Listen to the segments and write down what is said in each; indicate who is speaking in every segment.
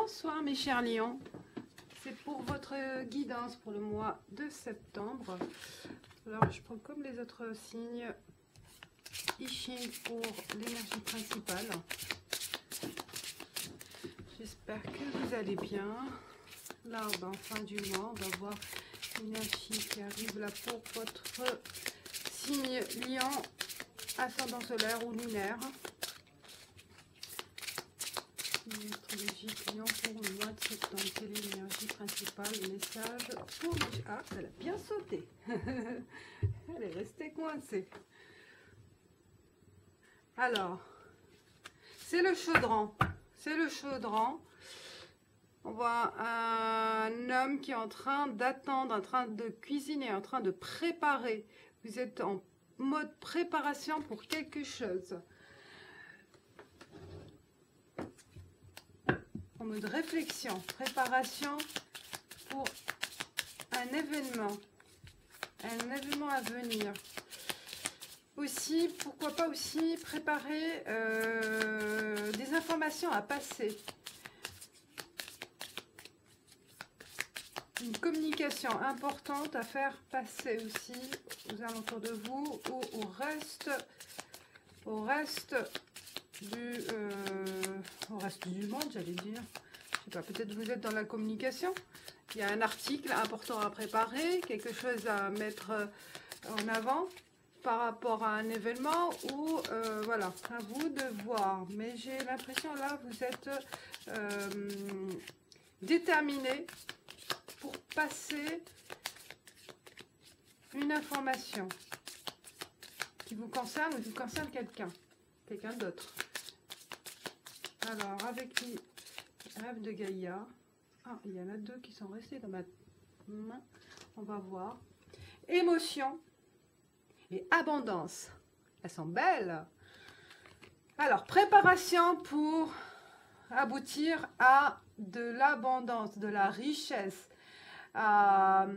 Speaker 1: Bonsoir mes chers lions, c'est pour votre guidance pour le mois de septembre. Alors je prends comme les autres signes I Ching pour l'énergie principale. J'espère que vous allez bien. Là en fin du mois on va voir l'énergie qui arrive là pour votre signe lion, ascendant solaire ou lunaire. Astrologie client pour le mois de septembre, quelle est l'énergie principale, le message pour... Ah, elle a bien sauté. Elle est restée coincée. Alors, c'est le chaudron. C'est le chaudron. On voit un homme qui est en train d'attendre, en train de cuisiner, en train de préparer. Vous êtes en mode préparation pour quelque chose. En mode réflexion, préparation pour un événement à venir. Aussi, pourquoi pas aussi préparer des informations à passer. Une communication importante à faire passer aussi aux alentours de vous ou au reste du monde, j'allais dire. Je sais pas, peut-être vous êtes dans la communication. Il y a un article important à préparer, quelque chose à mettre en avant par rapport à un événement ou voilà, à vous de voir. Mais j'ai l'impression là, vous êtes déterminé pour passer une information qui vous concerne ou qui concerne quelqu'un d'autre. Alors, avec les rêves de Gaïa, il y en a deux qui sont restés dans ma main. On va voir. Émotion et abondance. Elles sont belles. Alors, préparation pour aboutir à de l'abondance, de la richesse, à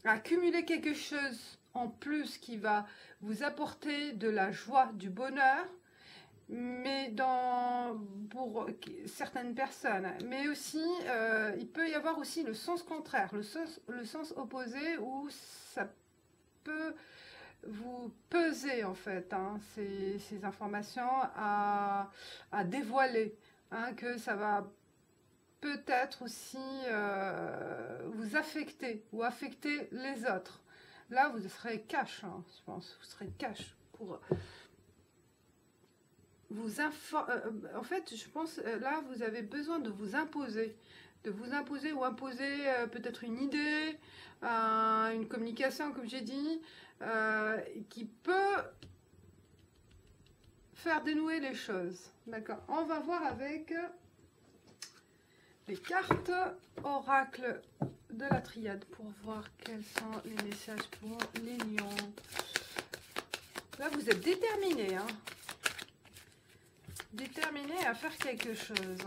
Speaker 1: accumuler quelque chose en plus qui va vous apporter de la joie, du bonheur, mais pour certaines personnes, mais aussi il peut y avoir aussi le sens contraire, le sens opposé où ça peut vous peser en fait, hein, ces informations à dévoiler, hein, que ça va peut-être aussi vous affecter ou affecter les autres. Là vous serez cash, hein, je pense, vous serez cash pour vous en fait, je pense, là, vous avez besoin de vous imposer ou imposer peut-être une idée, une communication, comme j'ai dit, qui peut faire dénouer les choses. D'accord. On va voir avec les cartes oracle de la triade pour voir quels sont les messages pour les lions. Là, vous êtes déterminés, hein. Déterminé à faire quelque chose.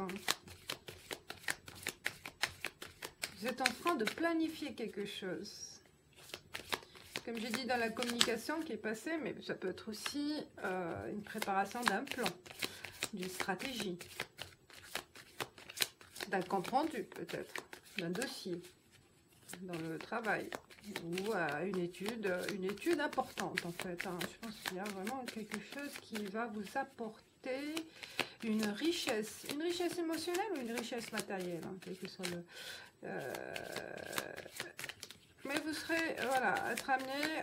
Speaker 1: Vous êtes en train de planifier quelque chose. Comme j'ai dit dans la communication qui est passée, mais ça peut être aussi une préparation d'un plan, d'une stratégie, d'un compte rendu peut-être, d'un dossier, dans le travail, ou une étude importante en fait, hein. Je pense qu'il y a vraiment quelque chose qui va vous apporter une richesse émotionnelle ou une richesse matérielle, hein, quel que soit le... mais vous serez, voilà, être amené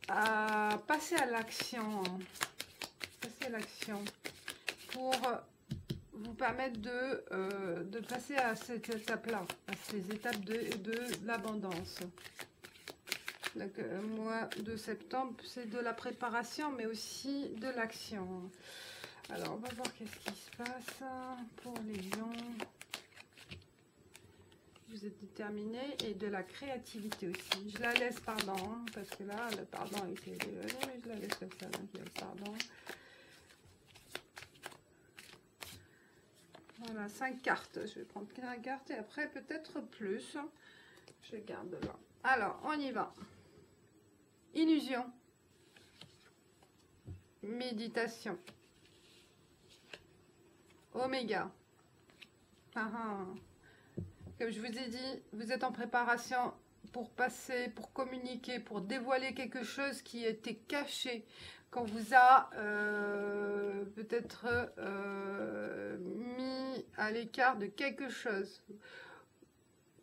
Speaker 1: à passer à l'action, pour vous permettre de passer à cette étape-là, à ces étapes de l'abondance. Le mois de septembre, c'est de la préparation, mais aussi de l'action. Alors, on va voir qu'est-ce qui se passe pour les lions. Vous êtes déterminés et de la créativité aussi. Je la laisse, pardon, hein, parce que là, le pardon était dévolé, mais je la laisse comme ça, donc il y a le pardon. Voilà, 5 cartes. Je vais prendre 15 cartes et après peut-être plus. Je garde là. Alors, on y va. Illusion méditation. Oméga. Comme je vous ai dit, vous êtes en préparation pour passer, pour communiquer, pour dévoiler quelque chose qui était caché, qu'on vous a peut-être mis à l'écart de quelque chose.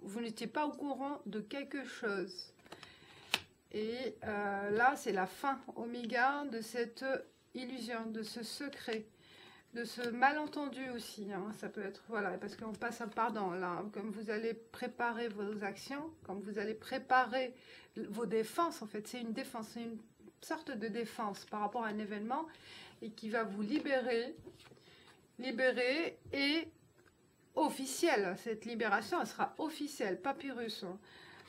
Speaker 1: Vous n'étiez pas au courant de quelque chose. Et là, c'est la fin, oméga, de cette illusion, de ce secret, de ce malentendu aussi. Hein. Ça peut être, voilà, parce qu'on passe à pardon, là, comme vous allez préparer vos actions, comme vous allez préparer vos défenses, en fait, c'est une défense, c'est une sorte de défense par rapport à un événement et qui va vous libérer et officielle. Cette libération, elle sera officielle, papyrus.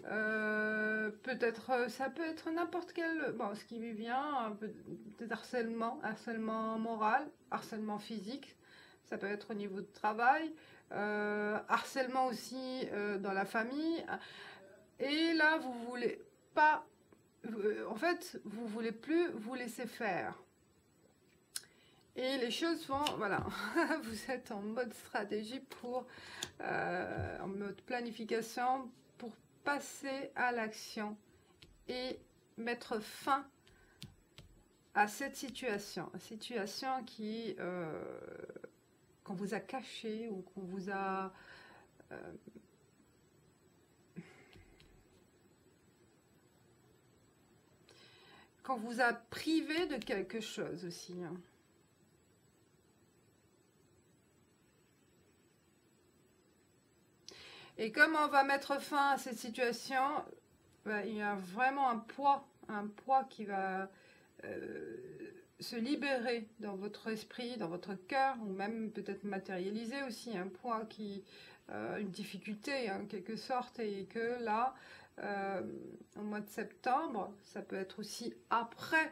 Speaker 1: Peut-être, ça peut être n'importe quel, bon, ce qui lui vient, peut-être harcèlement moral, harcèlement physique, ça peut être au niveau de travail, harcèlement aussi dans la famille. Et là, vous voulez pas, en fait, vous voulez plus vous laisser faire. Et les choses vont, voilà, vous êtes en mode stratégie pour, en mode planification, pour passer à l'action et mettre fin à cette situation qui, qu'on vous a caché ou qu'on vous a... qu'on vous a privé de quelque chose aussi. Hein. Et comme on va mettre fin à cette situation, bah, il y a vraiment un poids qui va se libérer dans votre esprit, dans votre cœur, ou même peut-être matérialiser aussi, un poids qui, une difficulté en quelque sorte, et que là, au mois de septembre, ça peut être aussi après,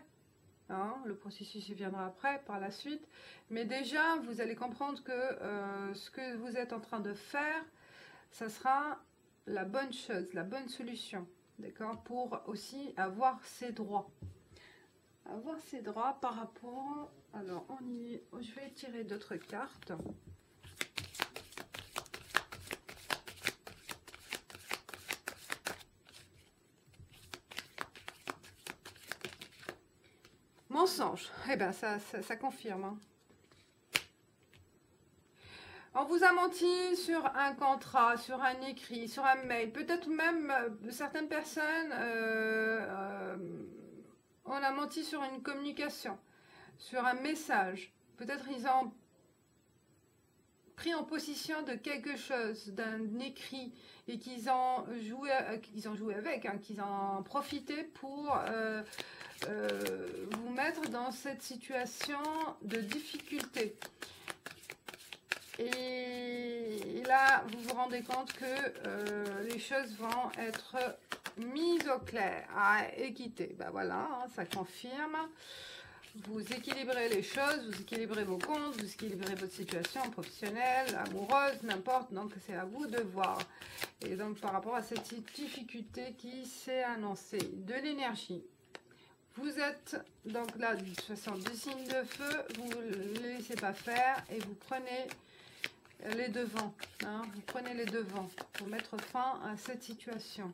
Speaker 1: hein, le processus viendra après, par la suite, mais déjà, vous allez comprendre que ce que vous êtes en train de faire, ça sera la bonne chose, la bonne solution, d'accord, pour aussi avoir ses droits. Avoir ses droits par rapport... Alors, je vais tirer d'autres cartes. Mensonge, eh bien, ça confirme, hein. On vous a menti sur un contrat, sur un écrit, sur un mail, peut-être même certaines personnes, on a menti sur une communication, sur un message. Peut-être ils ont pris en possession de quelque chose, d'un écrit, et qu'ils ont joué avec, hein, qu'ils ont profité pour vous mettre dans cette situation de difficulté. Et là, vous vous rendez compte que les choses vont être mises au clair, à équité. Ben voilà, hein, ça confirme. Vous équilibrez les choses, vous équilibrez vos comptes, vous équilibrez votre situation professionnelle, amoureuse, n'importe. Donc, c'est à vous de voir. Et donc, par rapport à cette difficulté qui s'est annoncée, de l'énergie. Vous êtes donc là, de toute façon, du signe de feu, vous ne les laissez pas faire et vous prenez les devants, hein, vous prenez les devants pour mettre fin à cette situation.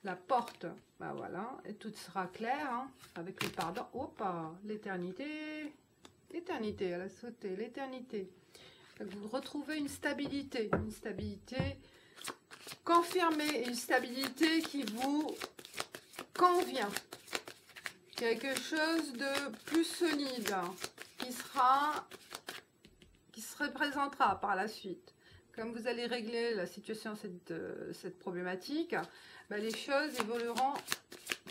Speaker 1: La porte, ben voilà, et tout sera clair, hein, avec le pardon. Hop, l'éternité, elle a sauté, l'éternité. Vous retrouvez une stabilité confirmée, une stabilité qui vous convient. Quelque chose de plus solide, hein, qui se représentera par la suite. Comme vous allez régler la situation, cette problématique, ben les choses évolueront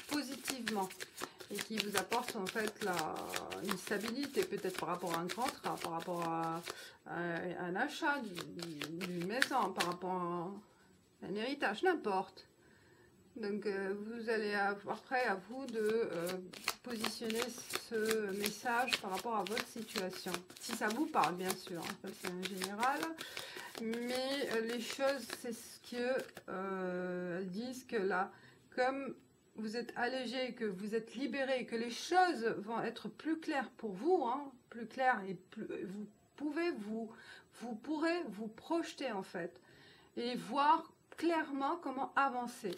Speaker 1: positivement et qui vous apportent en fait une stabilité, peut-être par rapport à un contrat, par rapport à un achat d'une maison, par rapport à un héritage, n'importe. Donc, vous allez après à vous de positionner ce message par rapport à votre situation. Si ça vous parle, bien sûr, hein, c'est en général. Mais les choses, c'est ce que elles disent que là, comme vous êtes allégé, que vous êtes libéré, que les choses vont être plus claires pour vous, hein, plus claires, et vous pourrez vous projeter en fait et voir clairement comment avancer.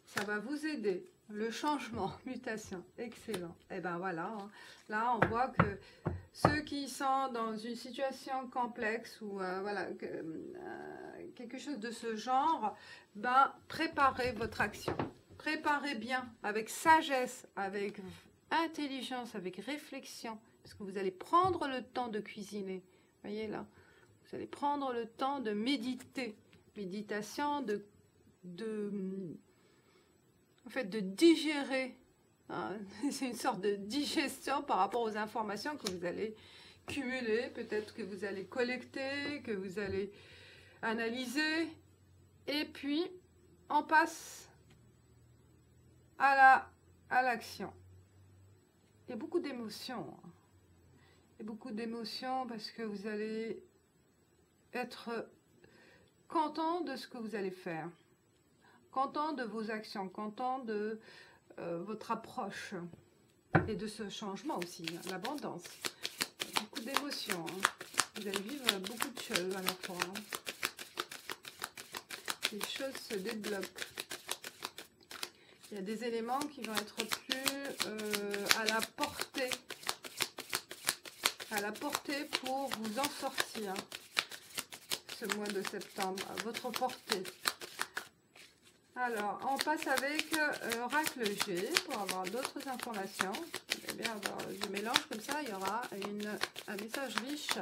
Speaker 1: Ça va vous aider. Le changement, mutation, excellent. Et ben voilà, hein. Là on voit que ceux qui sont dans une situation complexe ou voilà, quelque chose de ce genre, ben préparez votre action. Préparez bien, avec sagesse, avec intelligence, avec réflexion, parce que vous allez prendre le temps de cuisiner. Vous voyez là, vous allez prendre le temps de méditer. Méditation, en fait, de digérer. Hein. C'est une sorte de digestion par rapport aux informations que vous allez cumuler, peut-être que vous allez collecter, que vous allez analyser. Et puis, on passe à l'action. Il y a beaucoup d'émotions. Il y a beaucoup d'émotions parce que vous allez être content de ce que vous allez faire. Content de vos actions, content de votre approche et de ce changement aussi, hein, l'abondance. Beaucoup d'émotions. Hein. Vous allez vivre beaucoup de choses à la fois. Hein. Les choses se débloquent. Il y a des éléments qui vont être plus à la portée pour vous en sortir ce mois de septembre, à votre portée. Alors, on passe avec Oracle G pour avoir d'autres informations. Vous allez bien avoir du mélange comme ça, il y aura un message riche.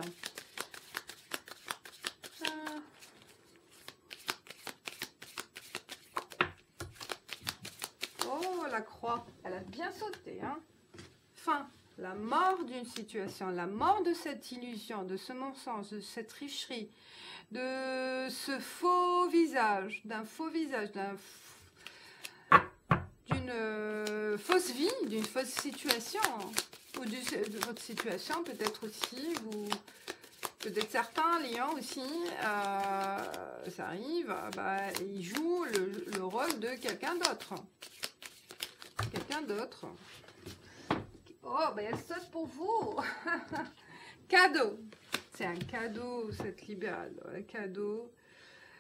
Speaker 1: Oh, la croix, elle a bien sauté. Hein. Fin, la mort d'une situation, la mort de cette illusion, de ce mensonge, de cette tricherie, de ce faux visage, d'une fausse vie, d'une fausse situation, ou de votre situation, peut-être aussi, peut-être certains lions aussi, ça arrive, bah, ils jouent le rôle de quelqu'un d'autre. Oh, bah, elle saute pour vous. Cadeau. C'est un cadeau, cette libérale. Un cadeau.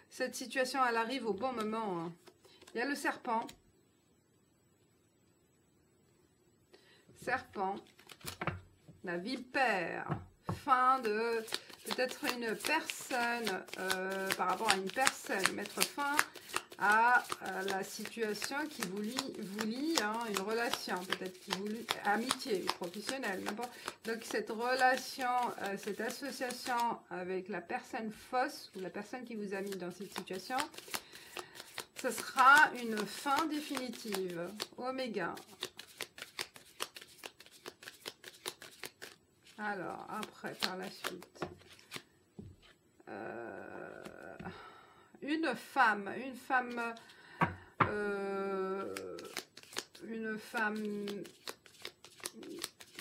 Speaker 1: Cette situation, elle arrive au bon moment. Hein. Il y a le serpent. Serpent. La vipère. Fin de peut-être une personne, par rapport à une personne, mettre fin à la situation qui vous lie hein, une relation, peut-être qui vous lie, amitié, professionnelle, n'importe. Donc cette relation, cette association avec la personne fausse ou la personne qui vous a mis dans cette situation, ce sera une fin définitive. Oméga. Alors, après, par la suite. Une femme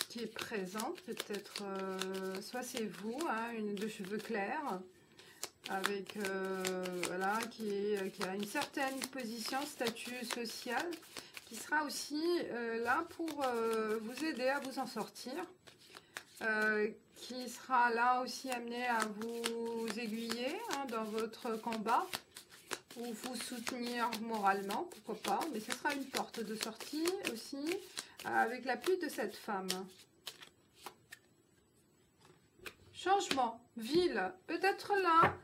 Speaker 1: qui est présente, peut-être, soit c'est vous, hein, une de cheveux clairs, avec, voilà, qui a une certaine position, statut social, qui sera aussi là pour vous aider à vous en sortir. Qui sera là aussi amené à vous aiguiller hein, dans votre combat ou vous soutenir moralement, pourquoi pas, mais ce sera une porte de sortie aussi avec l'appui de cette femme. Changement, ville, peut-être là,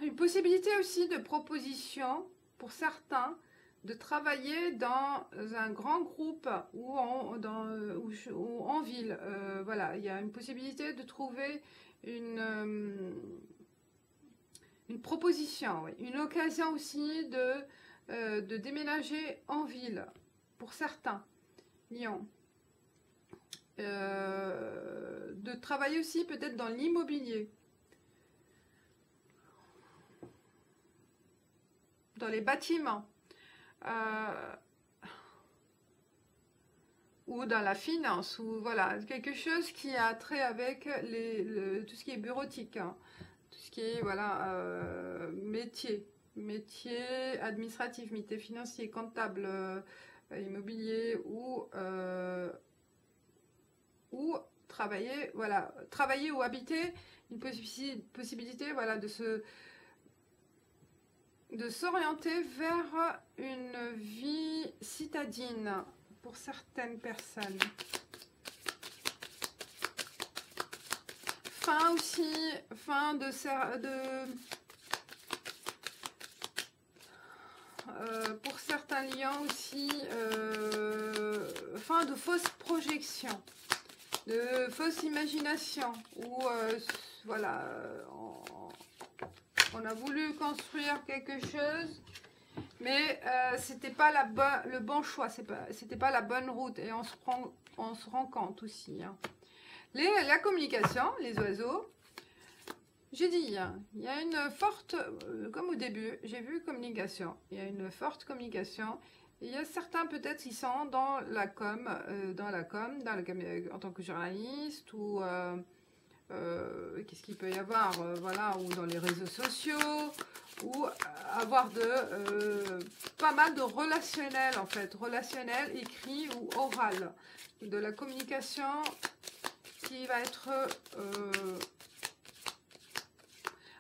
Speaker 1: une possibilité aussi de proposition pour certains, de travailler dans un grand groupe ou en ville. Voilà, il y a une possibilité de trouver une proposition, oui. Une occasion aussi de déménager en ville pour certains lions. De travailler aussi peut-être dans l'immobilier. Dans les bâtiments. Ou dans la finance, ou voilà, quelque chose qui a trait avec tout ce qui est bureautique, hein, tout ce qui est voilà, métier, métier administratif, métier financier, comptable, immobilier ou travailler, voilà, travailler ou habiter, une possibilité, voilà, de s'orienter vers une vie citadine pour certaines personnes. Fin aussi, fin pour certains liens aussi, fin de fausses projections, de fausses imaginations, où voilà, on a voulu construire quelque chose, mais c'était pas le bon choix, c'était pas la bonne route, et on se rend compte aussi. Hein. La communication, les oiseaux. J'ai dit, il y a une forte, comme au début, j'ai vu communication. Il y a une forte communication. Il y a certains peut-être qui sont dans la com, en tant que journaliste ou qu'est-ce qu'il peut y avoir, voilà, ou dans les réseaux sociaux, ou avoir pas mal de relationnel en fait, relationnel écrit ou oral, de la communication qui va être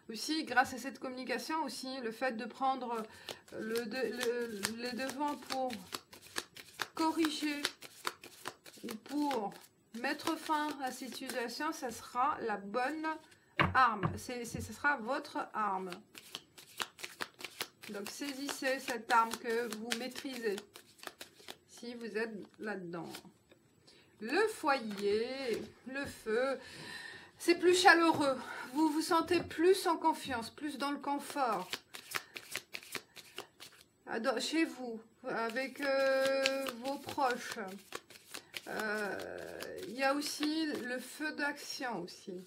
Speaker 1: aussi, grâce à cette communication, aussi le fait de prendre les devants pour corriger ou pour mettre fin à cette situation, ça sera la bonne arme. Ce sera votre arme. Donc saisissez cette arme que vous maîtrisez si vous êtes là-dedans. Le foyer, le feu, c'est plus chaleureux. Vous vous sentez plus en confiance, plus dans le confort. Chez vous, avec vos proches. Il y a aussi le feu d'action aussi.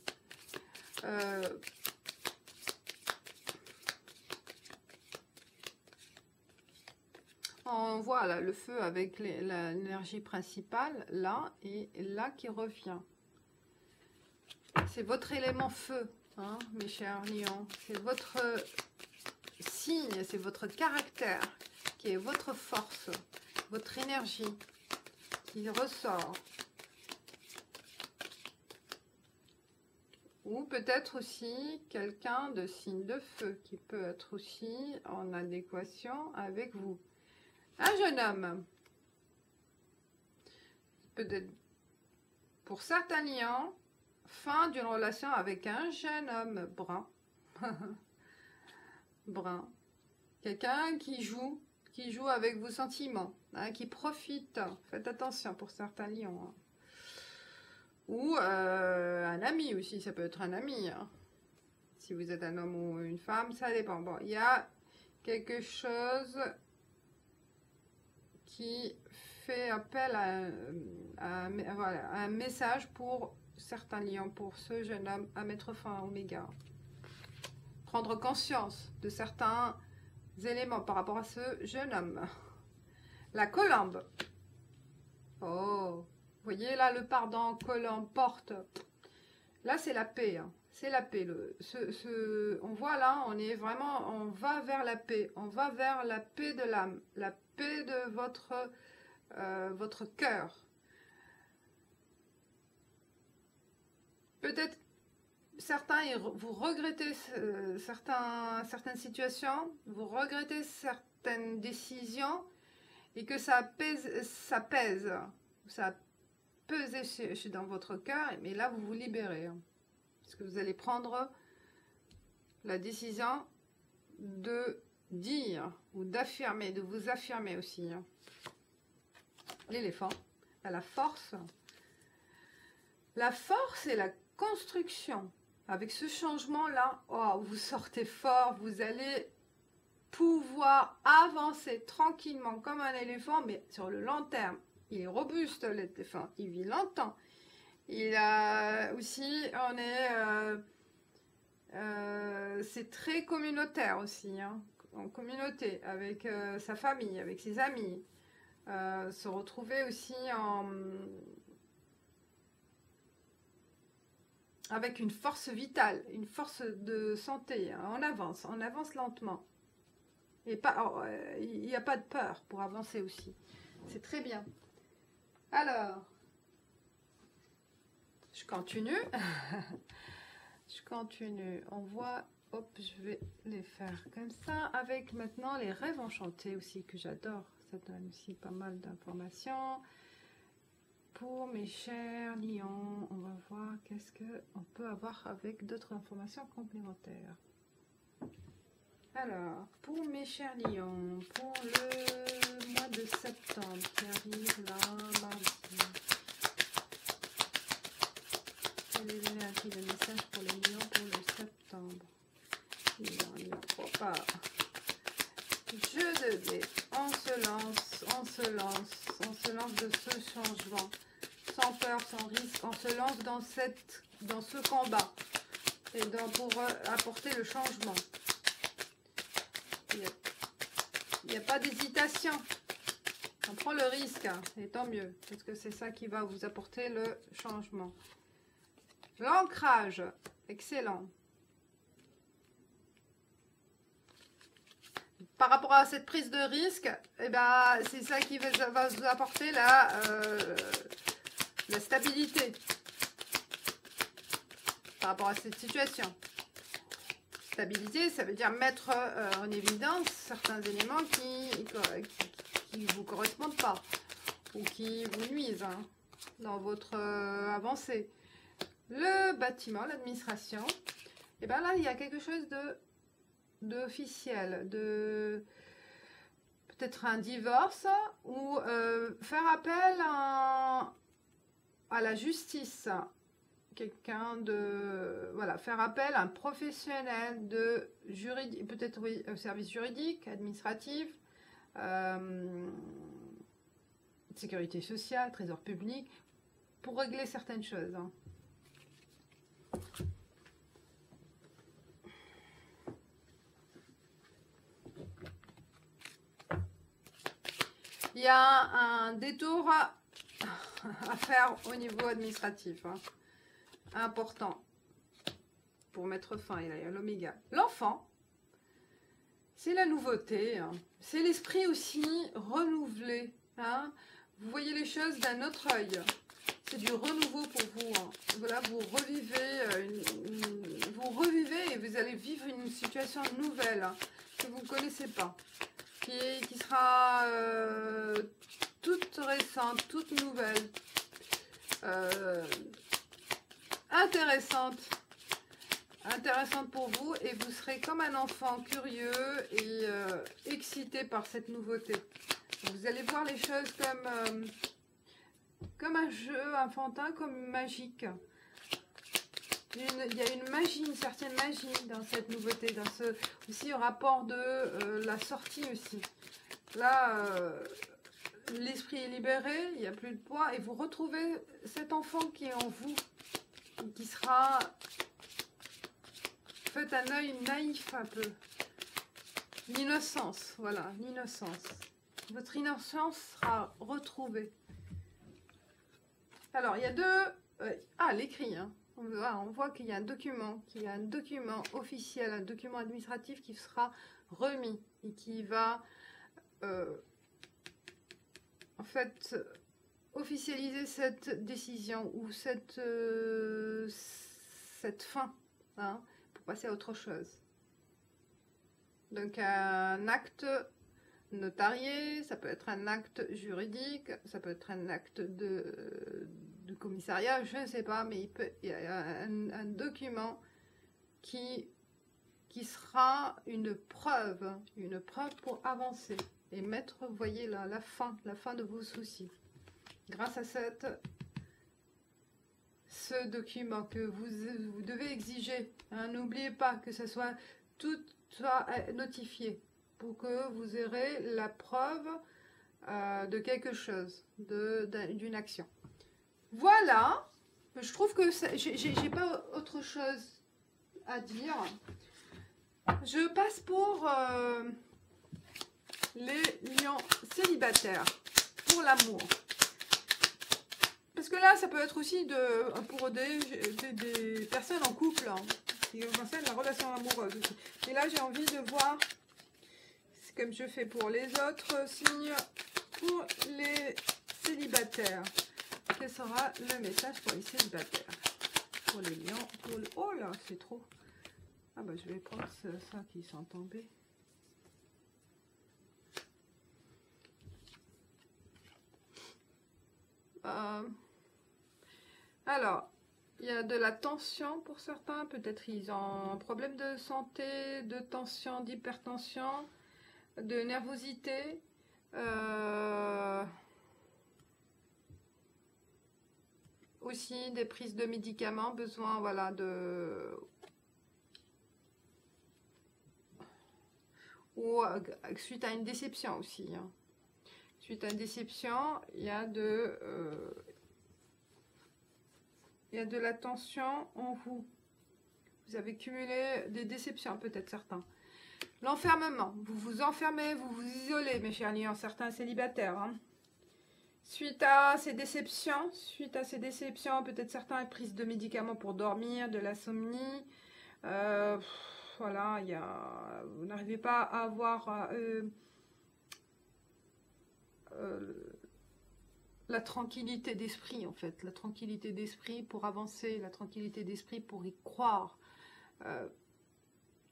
Speaker 1: On voit là le feu avec l'énergie principale, là, et là qui revient. C'est votre élément feu, hein, mes chers lions. C'est votre signe, c'est votre caractère qui est votre force, votre énergie qui ressort. Ou peut-être aussi quelqu'un de signe de feu qui peut être aussi en adéquation avec vous. Un jeune homme. Peut-être pour certains lions, fin d'une relation avec un jeune homme brun. Brun. Quelqu'un qui joue avec vos sentiments, hein, qui profite. Faites attention pour certains lions. Hein. Ou un ami aussi, ça peut être un ami. Hein. Si vous êtes un homme ou une femme, ça dépend. Bon, il y a quelque chose qui fait appel à un message pour certains lions, pour ce jeune homme, à mettre fin à Oméga. Prendre conscience de certains éléments par rapport à ce jeune homme. La colombe. Oh, vous voyez là le pardon, colombe, porte. Là c'est la paix. Hein. C'est la paix. On voit là, on va vers la paix. On va vers la paix de l'âme. La paix de votre cœur. Peut-être certains, vous regrettez certaines situations, vous regrettez certaines décisions et que ça pèse, ça a pesé dans votre cœur, mais là vous vous libérez. Hein, parce que vous allez prendre la décision de dire ou d'affirmer, de vous affirmer aussi. Hein. L'éléphant a la force. La force et la construction. Avec ce changement-là, oh, vous sortez fort, vous allez pouvoir avancer tranquillement comme un éléphant, mais sur le long terme. Il est robuste, l'éléphant, il vit longtemps. Il a aussi, c'est très communautaire aussi, hein, en communauté, avec sa famille, avec ses amis. Se retrouver aussi avec une force vitale, une force de santé. Hein. On avance lentement. Et pas, il n'y a pas de peur pour avancer aussi. C'est très bien. Alors, je continue. Je continue. On voit, hop, je vais les faire comme ça. Avec maintenant les rêves enchantés aussi, que j'adore. Ça donne aussi pas mal d'informations. Pour mes chers lions, on va voir qu'est-ce qu'on peut avoir avec d'autres informations complémentaires. Alors, pour mes chers lions, pour le mois de septembre qui arrive là, mardi, quelle est l'énergie, le message pour les lions pour le septembre? Lion, faut pas. Je devais, on se lance de ce changement, sans peur, sans risque, on se lance dans ce combat, et pour apporter le changement. Il n'y a pas d'hésitation. On prend le risque, hein, et tant mieux, parce que c'est ça qui va vous apporter le changement. L'ancrage, excellent. Par rapport à cette prise de risque, eh ben, c'est ça qui va vous apporter la stabilité par rapport à cette situation. Stabilité, ça veut dire mettre en évidence certains éléments qui ne vous correspondent pas ou qui vous nuisent, hein, dans votre avancée. Le bâtiment, l'administration, et bien là, il y a quelque chose d'officiel, peut-être un divorce ou faire appel à la justice. Quelqu'un voilà, faire appel à un professionnel de juridique, peut-être oui, au service juridique, administratif, sécurité sociale, trésor public, pour régler certaines choses, hein. Il y a un détour à faire au niveau administratif, hein, important pour mettre fin. Il y a l'oméga. L'enfant, c'est la nouveauté, hein. C'est l'esprit aussi renouvelé, hein. Vous voyez les choses d'un autre œil. C'est du renouveau pour vous, hein. Voilà, vous revivez et vous allez vivre une situation nouvelle, hein, que vous ne connaissez pas, qui sera toute récente, toute nouvelle, intéressante pour vous, et vous serez comme un enfant curieux et excité par cette nouveauté. Vous allez voir les choses comme un jeu enfantin, comme magique. Il y a une magie, une certaine magie dans cette nouveauté, dans ce aussi au rapport de la sortie aussi. Là, l'esprit est libéré, il n'y a plus de poids, et vous retrouvez cet enfant qui est en vous, qui sera... Faites un œil naïf un peu. L'innocence, voilà, l'innocence. Votre innocence sera retrouvée. Alors, il y a deux... l'écrit, hein. On voit qu'il y a un document officiel, un document administratif qui sera remis et qui va en fait officialiser cette décision ou cette fin, hein, pour passer à autre chose. Donc un acte notarié, ça peut être un acte juridique, ça peut être un acte de commissariat, je ne sais pas, mais il y a un document qui sera une preuve pour avancer et mettre, vous voyez là, la fin de vos soucis. Grâce à ce document que vous devez exiger, hein, n'oubliez pas que tout soit notifié pour que vous aurez la preuve de quelque chose, d'une action. Voilà, je trouve que j'ai pas autre chose à dire. Je passe pour les lions célibataires, pour l'amour. Parce que là, ça peut être aussi pour des personnes en couple, hein, qui concernent la relation amoureuse. Et là, j'ai envie de voir comme je fais pour les autres signes, pour les célibataires. Quel sera le message pour les célibataires? Pour les lions, pour le... Oh là, c'est trop. Ah bah je vais prendre ça qui sont tombés. Alors, il y a de la tension pour certains. Peut-être ils ont un problème de santé, de tension, d'hypertension, de nervosité. Aussi des prises de médicaments, besoin, voilà, de... Ou suite à une déception aussi. Hein. Suite à une déception, il y a de la tension en vous. Vous avez cumulé des déceptions, peut-être certains. L'enfermement. Vous vous enfermez, vous vous isolez, mes chers lions, certains célibataires. Hein. Suite à ces déceptions, peut-être certains prises de médicaments pour dormir, de l'insomnie. Voilà, vous n'arrivez pas à avoir la tranquillité d'esprit, en fait. La tranquillité d'esprit pour avancer, la tranquillité d'esprit pour y croire.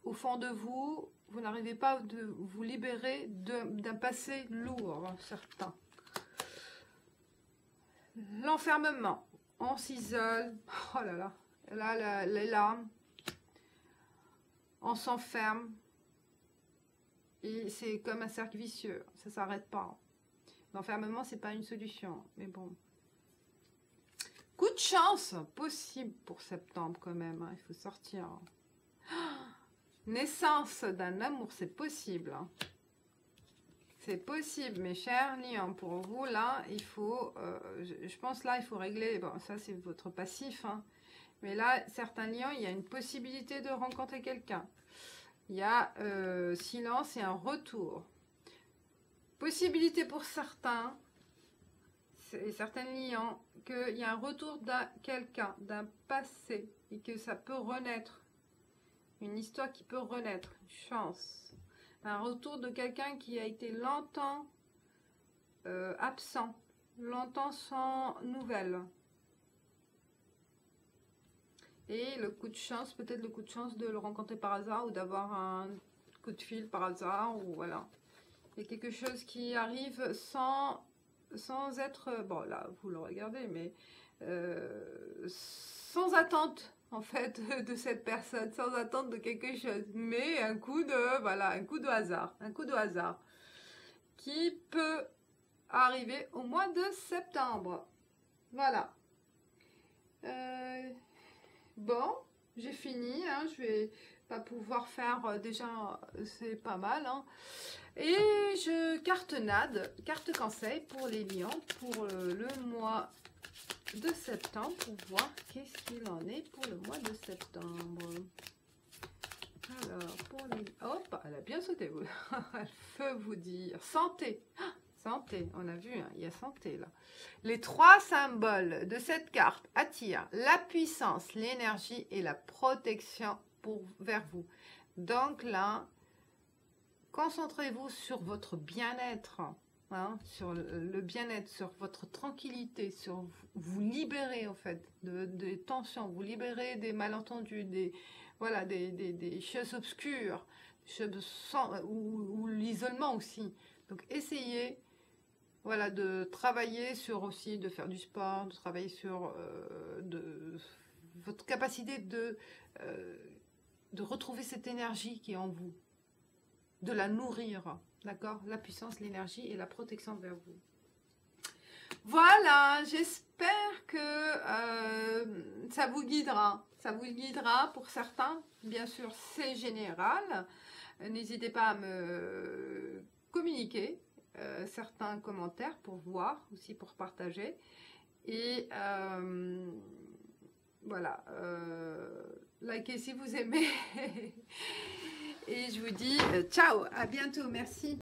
Speaker 1: Au fond de vous, vous n'arrivez pas à vous libérer d'un passé lourd, hein, certain. L'enfermement, on s'isole, oh là là, là les larmes, on s'enferme, et c'est comme un cercle vicieux, ça ne s'arrête pas. L'enfermement, c'est pas une solution, mais bon. Coup de chance possible pour septembre quand même, hein, il faut sortir. Naissance d'un amour, c'est possible. Hein. C'est possible, mes chers lions. Pour vous, là, il faut... je pense, là, il faut régler... Bon, ça, c'est votre passif. Hein. Mais là, certains lions, il y a une possibilité de rencontrer quelqu'un. Il y a silence et un retour. Possibilité pour certains, et certains lions, qu'il y a un retour d'un quelqu'un, d'un passé, et que ça peut renaître. Une histoire qui peut renaître, une chance. Un retour de quelqu'un qui a été longtemps absent, longtemps sans nouvelles. Et le coup de chance, peut-être le coup de chance de le rencontrer par hasard ou d'avoir un coup de fil par hasard, ou voilà. Il y a quelque chose qui arrive sans être, bon là vous le regardez, mais sans attente en fait de cette personne, sans attente de quelque chose, mais un coup de, voilà, un coup de hasard qui peut arriver au mois de septembre. Voilà. Bon, j'ai fini, hein, je vais pas pouvoir faire, déjà c'est pas mal, hein. Et je carte conseil pour les lions pour le mois de septembre, pour voir qu'est-ce qu'il en est pour le mois de septembre. Alors, pour les... Hop, elle a bien sauté, elle peut vous dire. Santé, santé, on a vu, hein, il y a santé là. Les 3 symboles de cette carte attirent la puissance, l'énergie et la protection vers vous. Donc là, concentrez-vous sur votre bien-être, hein, sur le bien-être, sur votre tranquillité, sur vous libérer en fait des tensions, vous libérer des malentendus, voilà, des choses obscures, ou l'isolement aussi. Donc essayez, voilà, de travailler sur aussi, de faire du sport, de travailler sur votre capacité de retrouver cette énergie qui est en vous. De la nourrir, d'accord? La puissance, l'énergie et la protection vers vous. Voilà, j'espère que ça vous guidera. Ça vous guidera pour certains. Bien sûr, c'est général. N'hésitez pas à me communiquer certains commentaires pour voir, aussi pour partager. Et voilà, likez si vous aimez. Et je vous dis ciao, à bientôt, merci.